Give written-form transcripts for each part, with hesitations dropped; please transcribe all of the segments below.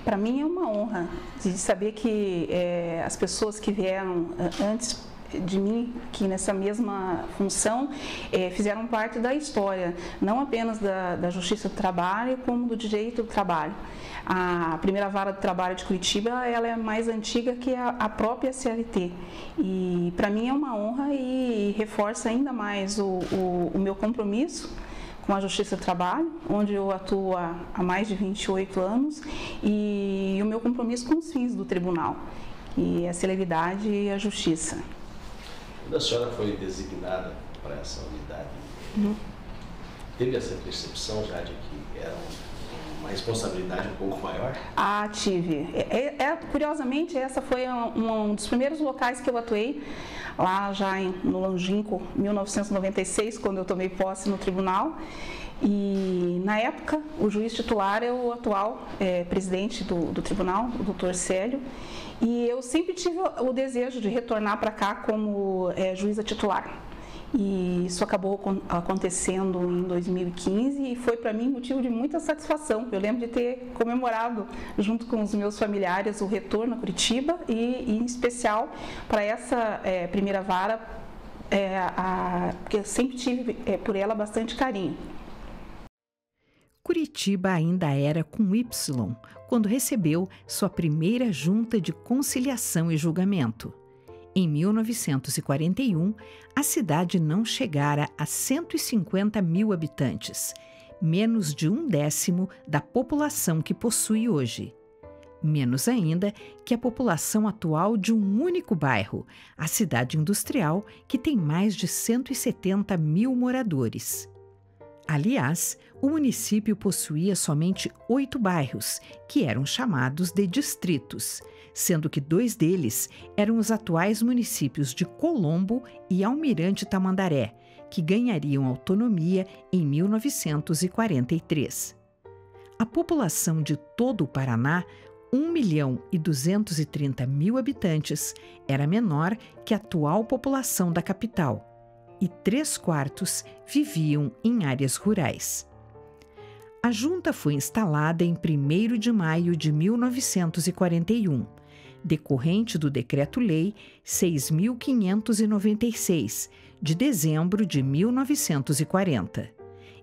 Para mim é uma honra de saber que as pessoas que vieram antes de mim, aqui nessa mesma função, fizeram parte da história, não apenas da Justiça do Trabalho, como do direito do trabalho. A primeira vara do trabalho de Curitiba, ela é mais antiga que a própria CLT. E para mim é uma honra e reforça ainda mais o meu compromisso com a Justiça do Trabalho, onde eu atuo há mais de 28 anos, e o meu compromisso com os fins do tribunal, que é a celeridade e a justiça. Quando a senhora foi designada para essa unidade, teve essa percepção já de que era uma responsabilidade um pouco maior? Ah, tive. Curiosamente, essa foi um dos primeiros locais que eu atuei, lá já no longínquo 1996, quando eu tomei posse no tribunal. E, na época, o juiz titular é o atual presidente do tribunal, o doutor Célio, e eu sempre tive o desejo de retornar para cá como juíza titular. E isso acabou acontecendo em 2015 e foi para mim motivo de muita satisfação. Eu lembro de ter comemorado junto com os meus familiares o retorno a Curitiba e em especial para essa primeira vara, porque eu sempre tive por ela bastante carinho. Curitiba ainda era com Y, quando recebeu sua primeira junta de conciliação e julgamento. Em 1941, a cidade não chegara a 150 mil habitantes, menos de 1/10 da população que possui hoje. Menos ainda que a população atual de um único bairro, a cidade industrial, que tem mais de 170 mil moradores. Aliás, o município possuía somente 8 bairros, que eram chamados de distritos, sendo que 2 deles eram os atuais municípios de Colombo e Almirante Tamandaré, que ganhariam autonomia em 1943. A população de todo o Paraná, 1.230.000 habitantes, era menor que a atual população da capital, e 3/4 viviam em áreas rurais. A junta foi instalada em 1º de maio de 1941, decorrente do Decreto-Lei 6.596, de dezembro de 1940.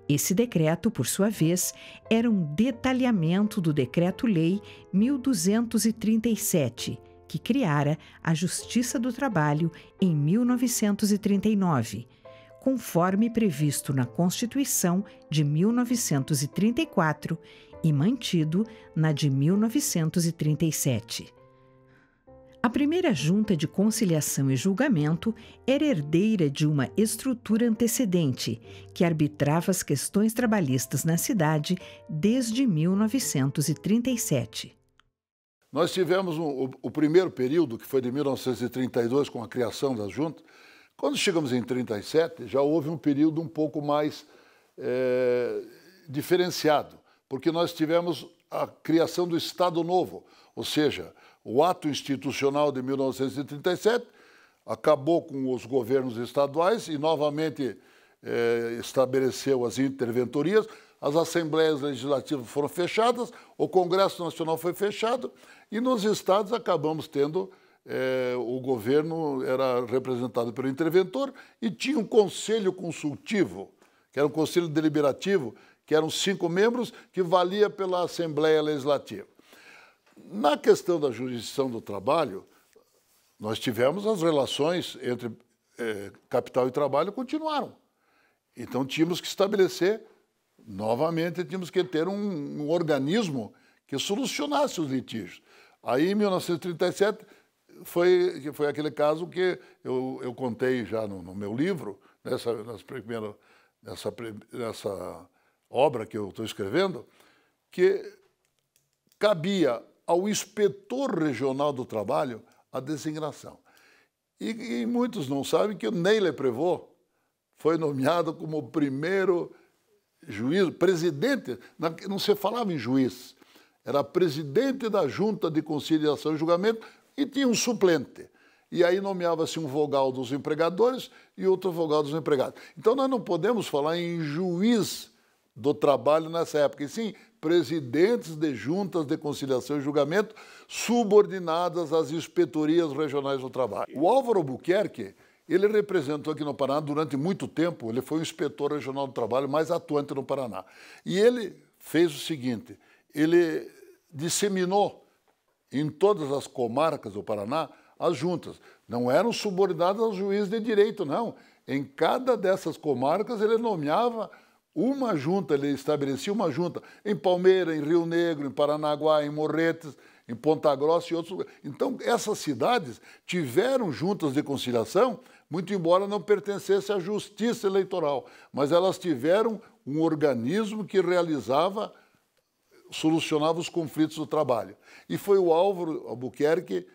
Esse decreto, por sua vez, era um detalhamento do Decreto-Lei 1237, que criara a Justiça do Trabalho em 1939, conforme previsto na Constituição de 1934 e mantido na de 1937. A primeira junta de conciliação e julgamento era herdeira de uma estrutura antecedente que arbitrava as questões trabalhistas na cidade desde 1937. Nós tivemos o primeiro período, que foi de 1932, com a criação da junta. Quando chegamos em 1937, já houve um período um pouco mais diferenciado, porque nós tivemos a criação do Estado Novo, ou seja, o ato institucional de 1937 acabou com os governos estaduais e novamente estabeleceu as interventorias, as assembleias legislativas foram fechadas, o Congresso Nacional foi fechado e nos estados acabamos tendo, o governo era representado pelo interventor e tinha um conselho consultivo, que era um conselho deliberativo, que eram 5 membros, que valia pela Assembleia Legislativa. Na questão da jurisdição do trabalho, nós tivemos as relações entre capital e trabalho continuaram. Então tínhamos que estabelecer, novamente, tínhamos que ter um organismo que solucionasse os litígios. Aí, em 1937, foi aquele caso que eu contei já no meu livro, nessa obra que eu estou escrevendo, que cabia ao inspetor regional do trabalho a designação. E muitos não sabem que o Ney Leprevot foi nomeado como o primeiro juiz, presidente, não se falava em juiz, era presidente da Junta de Conciliação e Julgamento e tinha um suplente. E aí nomeava-se um vogal dos empregadores e outro vogal dos empregados. Então nós não podemos falar em juiz do trabalho nessa época, e sim presidentes de juntas de conciliação e julgamento subordinadas às inspetorias regionais do trabalho. O Álvaro Albuquerque, ele representou aqui no Paraná durante muito tempo, ele foi o inspetor regional do trabalho mais atuante no Paraná. E ele fez o seguinte, ele disseminou em todas as comarcas do Paraná as juntas. Não eram subordinadas ao juiz de direito, não. Em cada dessas comarcas ele nomeava uma junta, ele estabelecia uma junta em Palmeira, em Rio Negro, em Paranaguá, em Morretes, em Ponta Grossa e outros lugares. Então, essas cidades tiveram juntas de conciliação, muito embora não pertencessem à justiça eleitoral, mas elas tiveram um organismo que solucionava os conflitos do trabalho. E foi o Álvaro Albuquerque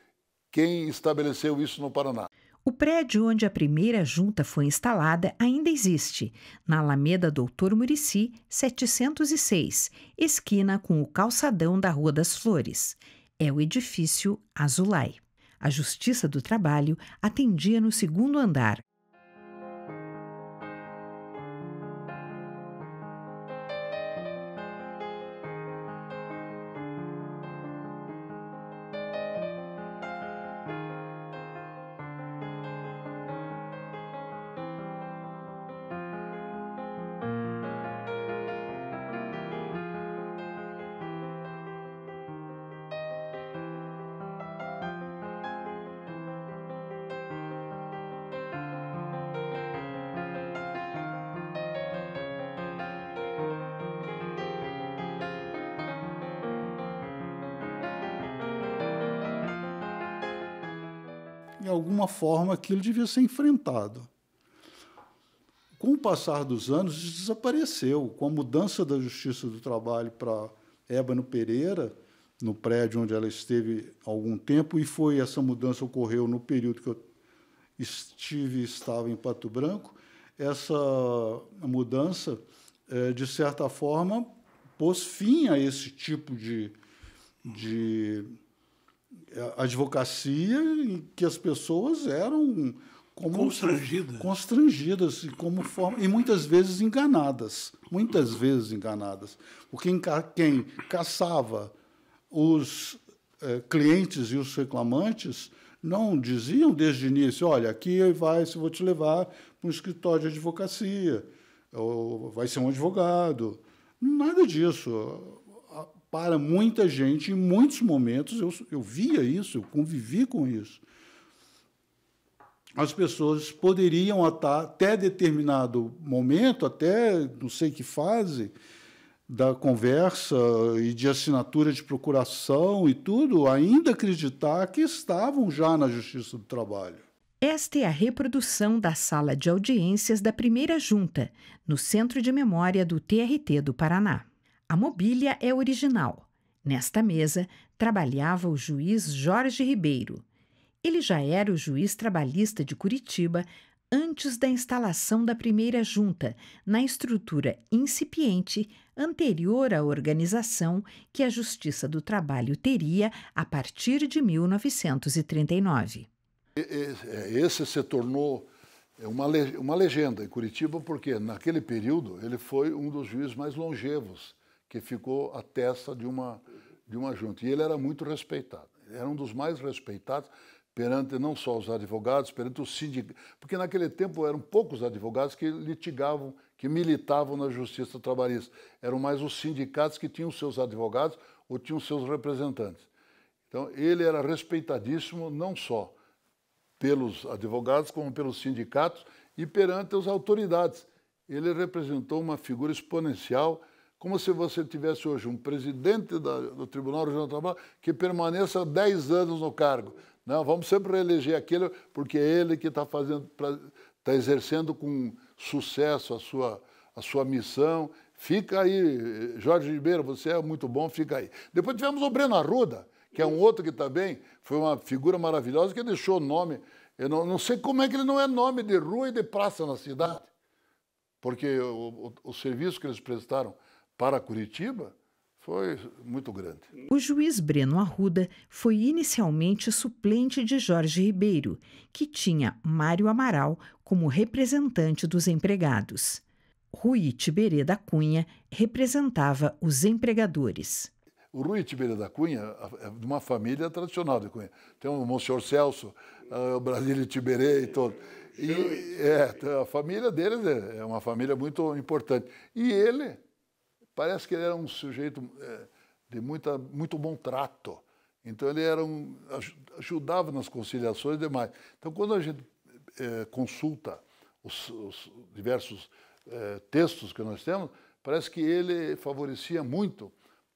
quem estabeleceu isso no Paraná. O prédio onde a primeira junta foi instalada ainda existe, na Alameda Doutor Muricy, 706, esquina com o calçadão da Rua das Flores. É o edifício Azulay. A Justiça do Trabalho atendia no segundo andar. De alguma forma, aquilo devia ser enfrentado. Com o passar dos anos, isso desapareceu. Com a mudança da Justiça do Trabalho para Ébano Pereira, no prédio onde ela esteve há algum tempo, e essa mudança ocorreu no período que eu estava em Pato Branco, essa mudança, de certa forma, pôs fim a esse tipo de advocacia em que as pessoas eram constrangidas e muitas vezes enganadas, porque quem caçava os clientes e os reclamantes não diziam desde o início, olha, aqui vou te levar para um escritório de advocacia, ou vai ser um advogado, nada disso. Para muita gente, em muitos momentos, eu via isso, eu convivi com isso. As pessoas poderiam, até determinado momento, até não sei que fase da conversa e de assinatura de procuração e tudo, ainda acreditar que estavam já na Justiça do Trabalho. Esta é a reprodução da sala de audiências da primeira junta, no Centro de Memória do TRT do Paraná. A mobília é original. Nesta mesa trabalhava o juiz Jorge Ribeiro. Ele já era o juiz trabalhista de Curitiba antes da instalação da primeira junta, na estrutura incipiente anterior à organização que a Justiça do Trabalho teria a partir de 1939. Esse se tornou uma legenda em Curitiba, porque naquele período ele foi um dos juízes mais longevos que ficou à testa de uma junta. E ele era muito respeitado. Ele era um dos mais respeitados perante não só os advogados, perante os sindicatos, porque naquele tempo eram poucos advogados que litigavam, que militavam na justiça trabalhista. Eram mais os sindicatos que tinham seus advogados ou tinham seus representantes. Então, ele era respeitadíssimo não só pelos advogados, como pelos sindicatos e perante as autoridades. Ele representou uma figura exponencial, como se você tivesse hoje um presidente do Tribunal Regional do Trabalho que permaneça 10 anos no cargo. Não, vamos sempre reeleger aquele, porque é ele que está exercendo com sucesso a sua missão. Fica aí, Jorge Ribeiro, você é muito bom, fica aí. Depois tivemos o Breno Arruda, que é um outro que também foi uma figura maravilhosa, que deixou o nome. Eu não sei como é que ele não é nome de rua e de praça na cidade, porque o serviço que eles prestaram para Curitiba foi muito grande. O juiz Breno Arruda foi inicialmente suplente de Jorge Ribeiro, que tinha Mário Amaral como representante dos empregados. Rui Tiberê da Cunha representava os empregadores. O Rui Tiberê da Cunha é de uma família tradicional de Cunha. Tem o Monsenhor Celso, o Brasílio Tiberê e todo. E a família deles é uma família muito importante. E ele, parece que ele era um sujeito de muito bom trato. Então ele ajudava nas conciliações e demais. Então quando a gente consulta os diversos textos que nós temos, parece que ele favorecia muito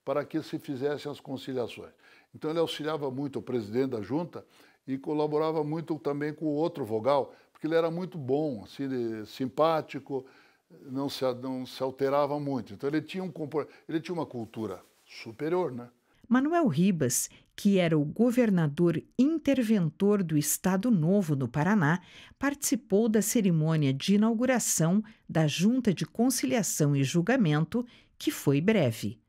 para que se fizessem as conciliações. Então ele auxiliava muito o presidente da junta e colaborava muito também com o outro vogal, porque ele era muito bom, assim, simpático, não se alterava muito. Então ele tinha uma cultura superior, né? Manuel Ribas, que era o governador interventor do Estado Novo no Paraná, participou da cerimônia de inauguração da Junta de Conciliação e Julgamento, que foi breve.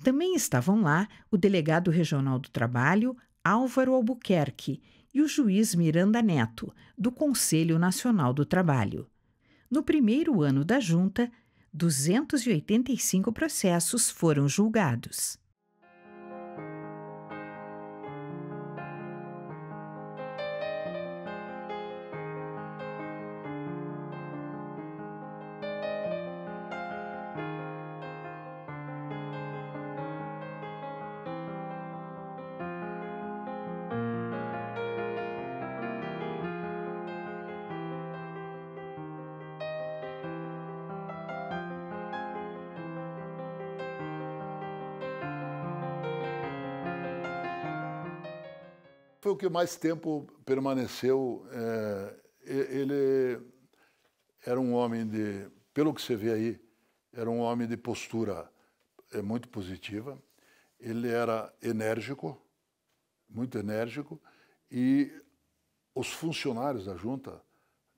Também estavam lá o delegado regional do Trabalho, Álvaro Albuquerque, e o juiz Miranda Neto, do Conselho Nacional do Trabalho. No primeiro ano da junta, 285 processos foram julgados. Foi o que mais tempo permaneceu. Ele era um homem pelo que você vê aí, era um homem de postura muito positiva. Ele era enérgico, muito enérgico, e os funcionários da junta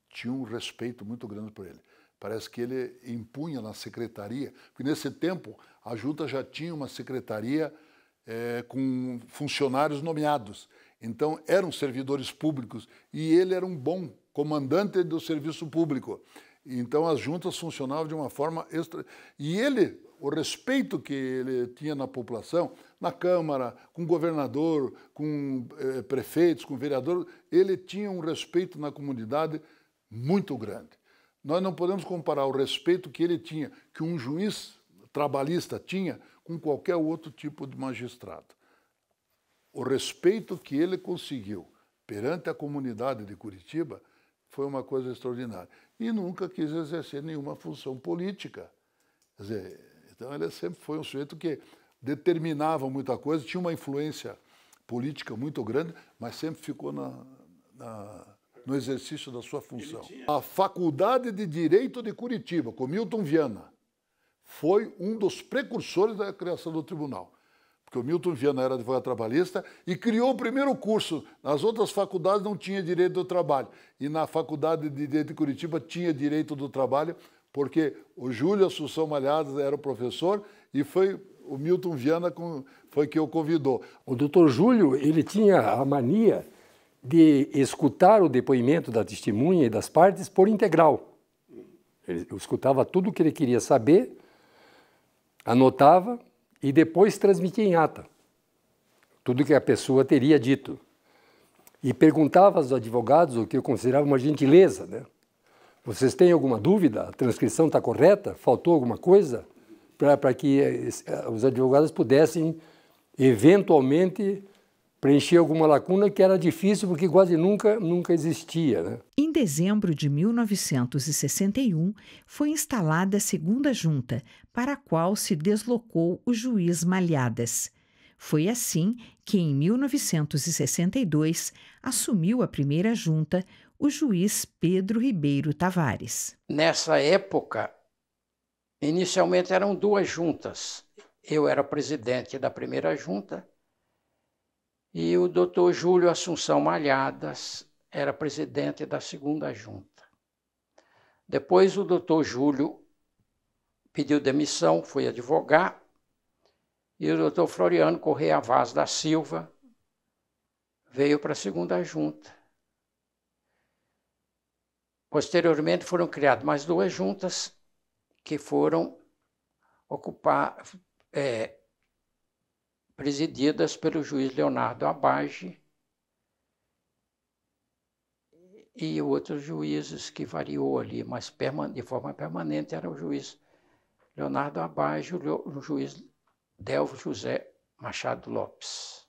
tinham um respeito muito grande por ele. Parece que ele impunha na secretaria, porque nesse tempo a junta já tinha uma secretaria com funcionários nomeados. Então, eram servidores públicos e ele era um bom comandante do serviço público. Então, as juntas funcionavam de uma forma extra. E ele, o respeito que ele tinha na população, na Câmara, com o governador, com prefeitos, com vereadores, ele tinha um respeito na comunidade muito grande. Nós não podemos comparar o respeito que ele tinha, que um juiz trabalhista tinha, com qualquer outro tipo de magistrado. O respeito que ele conseguiu perante a comunidade de Curitiba foi uma coisa extraordinária. E nunca quis exercer nenhuma função política. Quer dizer, então ele sempre foi um sujeito que determinava muita coisa, tinha uma influência política muito grande, mas sempre ficou no exercício da sua função. A Faculdade de Direito de Curitiba, com Milton Viana, foi um dos precursores da criação do tribunal. Porque o Milton Viana era advogado trabalhista e criou o primeiro curso. Nas outras faculdades não tinha direito do trabalho. E na Faculdade de Direito de Curitiba tinha direito do trabalho, porque o Júlio Assunção Malhadas era o professor e foi o Milton Viana foi que o convidou. O doutor Júlio, ele tinha a mania de escutar o depoimento da testemunha e das partes por integral. Ele escutava tudo o que ele queria saber, anotava e depois transmitia em ata tudo que a pessoa teria dito. E perguntava aos advogados o que eu considerava uma gentileza, né? Vocês têm alguma dúvida? A transcrição está correta? Faltou alguma coisa? Para que os advogados pudessem, eventualmente, preencher alguma lacuna que era difícil porque quase nunca existia, né? Em dezembro de 1961, foi instalada a segunda junta, para a qual se deslocou o juiz Malhadas. Foi assim que, em 1962, assumiu a primeira junta o juiz Pedro Ribeiro Tavares. Nessa época, inicialmente eram duas juntas. Eu era presidente da primeira junta e o doutor Júlio Assunção Malhadas era presidente da segunda junta. Depois o doutor Júlio pediu demissão, foi advogar, e o doutor Floriano Correia Vaz da Silva veio para a segunda junta. Posteriormente foram criadas mais duas juntas que foram presididas pelo juiz Leonardo Abage e outros juízes que variou ali, mas de forma permanente era o juiz Leonardo Abage e o juiz Delvo José Machado Lopes.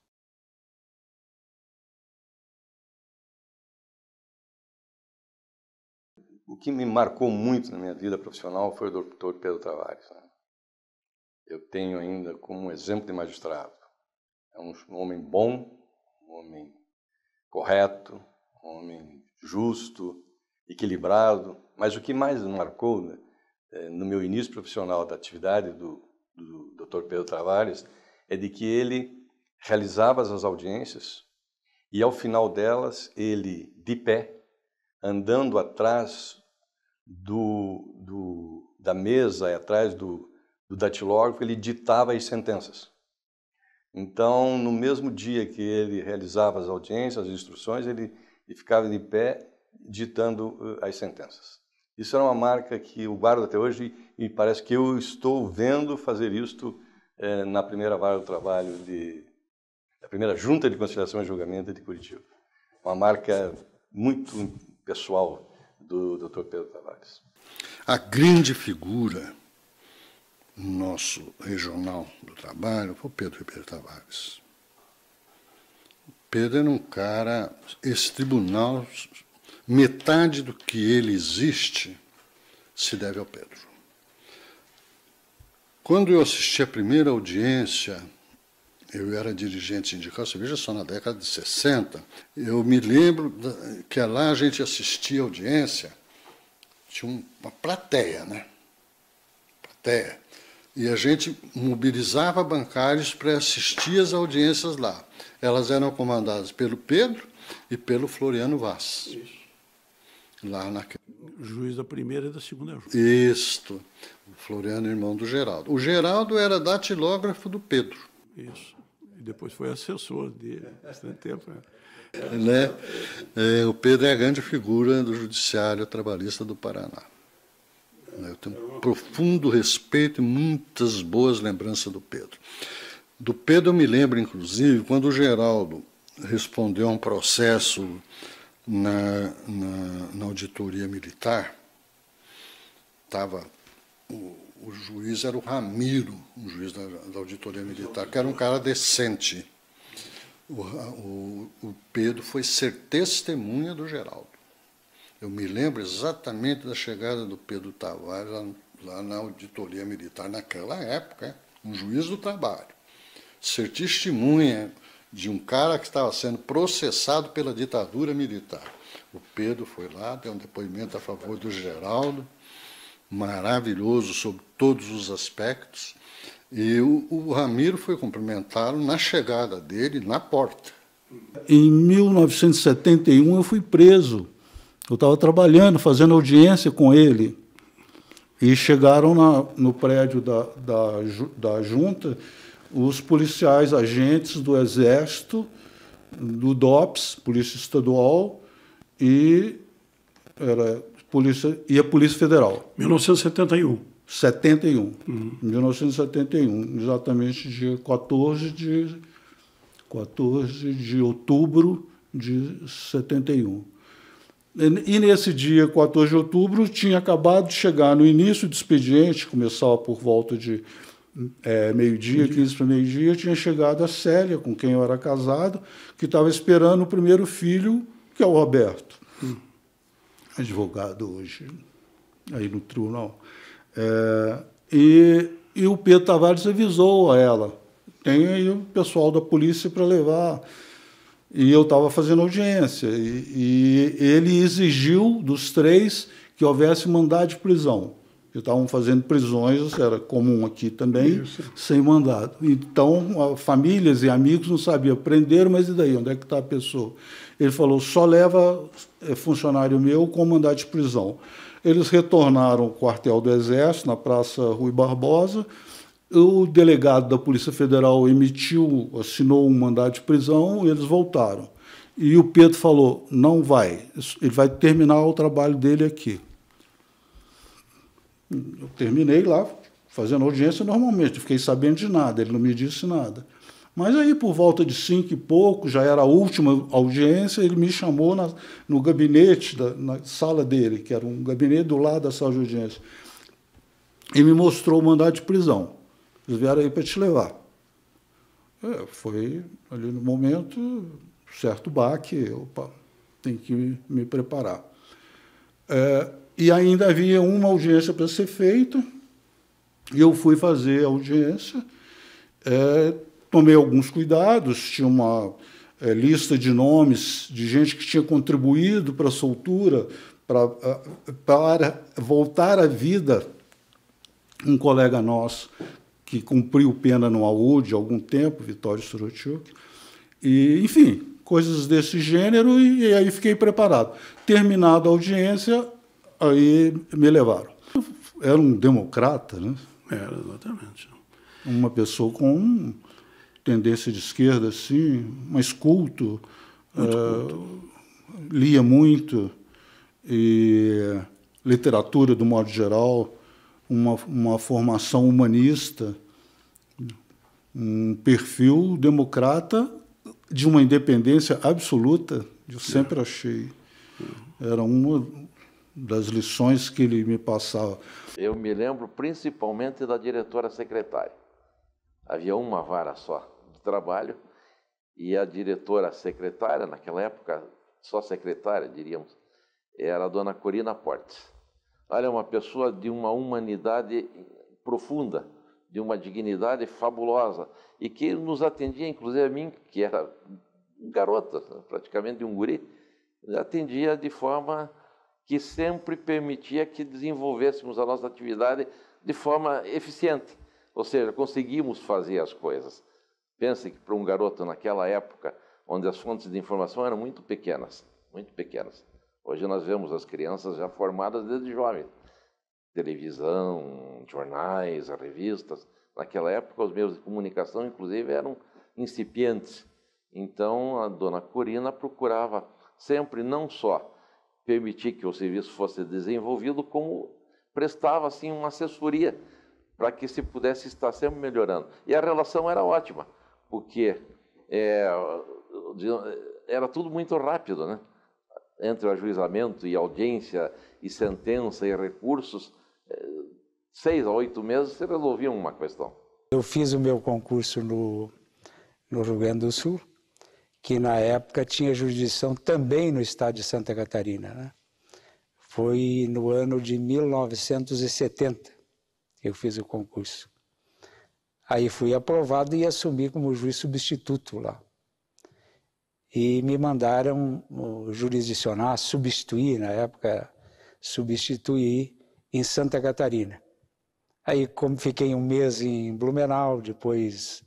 O que me marcou muito na minha vida profissional foi o Dr. Pedro Tavares, né? Eu tenho ainda como exemplo de magistrado. É um homem bom, um homem correto, um homem justo, equilibrado. Mas o que mais me marcou, né, no meu início profissional da atividade do Dr. Pedro Tavares é de que ele realizava as audiências e, ao final delas, ele, de pé, andando atrás da mesa, atrás do datilógrafo, ele ditava as sentenças. Então, no mesmo dia que ele realizava as audiências, as instruções, ele ficava de pé ditando as sentenças. Isso era uma marca que eu guardo até hoje e parece que eu estou vendo fazer isto na primeira vara do trabalho, da primeira Junta de Conciliação e Julgamento de Curitiba. Uma marca muito pessoal do Dr. Pedro Tavares. A grande figura no nosso regional do trabalho foi o Pedro Ribeiro Tavares. O Pedro era um cara, esse tribunal, metade do que ele existe se deve ao Pedro. Quando eu assisti a primeira audiência, eu era dirigente sindical, você veja só, na década de 60, eu me lembro que lá a gente assistia a audiência, tinha uma plateia, né? Plateia. E a gente mobilizava bancários para assistir as audiências lá. Elas eram comandadas pelo Pedro e pelo Floriano Vaz. Isso. Lá naquele... O juiz da primeira e da segunda junta. Isto. O Floriano, irmão do Geraldo. O Geraldo era datilógrafo do Pedro. Isso. E depois foi assessor dele bastante tempo. Né? O Pedro é a grande figura do Judiciário Trabalhista do Paraná. Eu tenho um profundo respeito e muitas boas lembranças do Pedro. Do Pedro eu me lembro, inclusive, quando o Geraldo respondeu a um processo na auditoria militar, o juiz era o Ramiro, um juiz da auditoria militar, que era um cara decente. O Pedro foi ser testemunha do Geraldo. Eu me lembro exatamente da chegada do Pedro Tavares lá na auditoria militar, naquela época, um juiz do trabalho. Ser testemunha de um cara que estava sendo processado pela ditadura militar. O Pedro foi lá, deu um depoimento a favor do Geraldo, maravilhoso sobre todos os aspectos, e o Ramiro foi cumprimentá-lo na chegada dele, na porta. Em 1971 eu fui preso. Eu estava trabalhando, fazendo audiência com ele, e chegaram no prédio da junta os policiais agentes do Exército, do DOPS, Polícia Estadual, e a Polícia Federal. 1971. 71. 1971, exatamente dia 14 de outubro de 71. E nesse dia, 14 de outubro, tinha acabado de chegar no início do expediente, começava por volta de meio-dia, 15 para meio-dia, tinha chegado a Célia, com quem eu era casado, que estava esperando o primeiro filho, que é o Roberto, advogado hoje, aí no tribunal. E o Pedro Tavares avisou a ela, tem aí o pessoal da polícia para levar. E eu estava fazendo audiência, e ele exigiu dos três que houvesse mandado de prisão. Estavam fazendo prisões, era comum aqui também, sem mandado. Então, famílias e amigos não sabiam, prenderam, mas e daí, onde é que está a pessoa? Ele falou, só leva funcionário meu com mandado de prisão. Eles retornaram ao quartel do Exército, na Praça Rui Barbosa. O delegado da Polícia Federal assinou um mandado de prisão, e eles voltaram. E o Pedro falou, não vai, ele vai terminar o trabalho dele aqui. Eu terminei lá fazendo audiência normalmente, fiquei sabendo de nada, ele não me disse nada. Mas aí, por volta de 5 e pouco, já era a última audiência, ele me chamou no gabinete, na sala dele, que era um gabinete do lado da sala de audiência, e me mostrou o mandado de prisão. Eles vieram aí para te levar. Foi ali no momento, certo baque, opa, tem que me preparar. E ainda havia uma audiência para ser feita, e eu fui fazer a audiência, tomei alguns cuidados, tinha uma lista de nomes de gente que tinha contribuído para a soltura, para voltar à vida. Um colega nosso que cumpriu pena no AUD há algum tempo, Vitório Sorochuk, e, enfim, coisas desse gênero, e aí fiquei preparado. Terminada a audiência, aí me levaram. Era um democrata, né? Era, exatamente. Uma pessoa com tendência de esquerda, assim, mas culto, lia muito, e literatura, do modo geral, uma formação humanista, um perfil democrata de uma independência absoluta, eu sempre achei. Era uma das lições que ele me passava. Eu me lembro principalmente da diretora secretária. Havia uma vara só de trabalho e a diretora secretária, naquela época, só secretária, diríamos, era a dona Corina Portes. Olha, uma pessoa de uma humanidade profunda, de uma dignidade fabulosa, e que nos atendia, inclusive a mim, que era garota, praticamente um guri, atendia de forma que sempre permitia que desenvolvêssemos a nossa atividade de forma eficiente. Ou seja, conseguimos fazer as coisas. Pense que para um garoto naquela época, onde as fontes de informação eram muito pequenas, muito pequenas. Hoje nós vemos as crianças já formadas desde jovens. Televisão, jornais, revistas. Naquela época, os meios de comunicação, inclusive, eram incipientes. Então, a dona Corina procurava sempre não só permitir que o serviço fosse desenvolvido, como prestava assim, uma assessoria para que se pudesse estar sempre melhorando. E a relação era ótima, porque era tudo muito rápido, né? Entre o ajuizamento e audiência e sentença e recursos, 6 a 8 meses se resolvia uma questão. Eu fiz o meu concurso no Rio Grande do Sul, que na época tinha jurisdição também no estado de Santa Catarina, né? Foi no ano de 1970 que eu fiz o concurso. Aí fui aprovado e assumi como juiz substituto lá. E me mandaram jurisdicionar, substituir, na época, substituir em Santa Catarina. Aí, como fiquei um mês em Blumenau, depois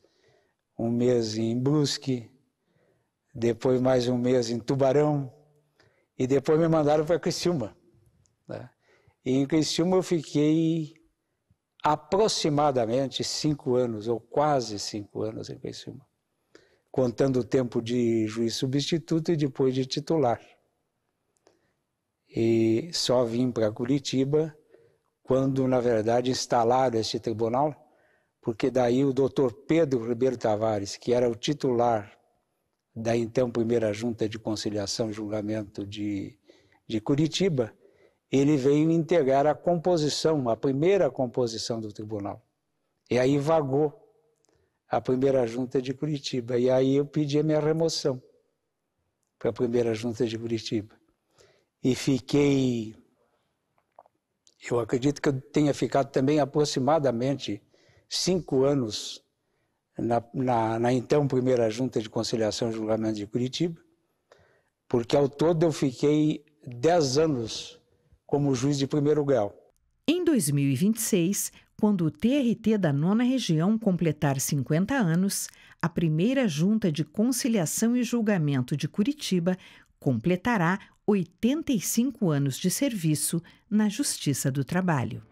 um mês em Brusque, depois mais um mês em Tubarão, e depois me mandaram para Criciúma, né? E em Criciúma eu fiquei aproximadamente 5 anos, ou quase 5 anos em Criciúma, contando o tempo de juiz substituto e depois de titular. E só vim para Curitiba quando, na verdade, instalaram este tribunal, porque daí o doutor Pedro Ribeiro Tavares, que era o titular da então primeira Junta de Conciliação e Julgamento de Curitiba, ele veio integrar a composição, a primeira composição do tribunal. E aí vagou a primeira Junta de Curitiba. E aí eu pedi a minha remoção para a primeira Junta de Curitiba. E fiquei, eu acredito que eu tenha ficado também aproximadamente 5 anos na então primeira Junta de Conciliação e Julgamento de Curitiba, porque ao todo eu fiquei 10 anos como juiz de primeiro grau. Em 2026, quando o TRT da 9ª Região completar 50 anos, a primeira Junta de Conciliação e Julgamento de Curitiba completará 85 anos de serviço na Justiça do Trabalho.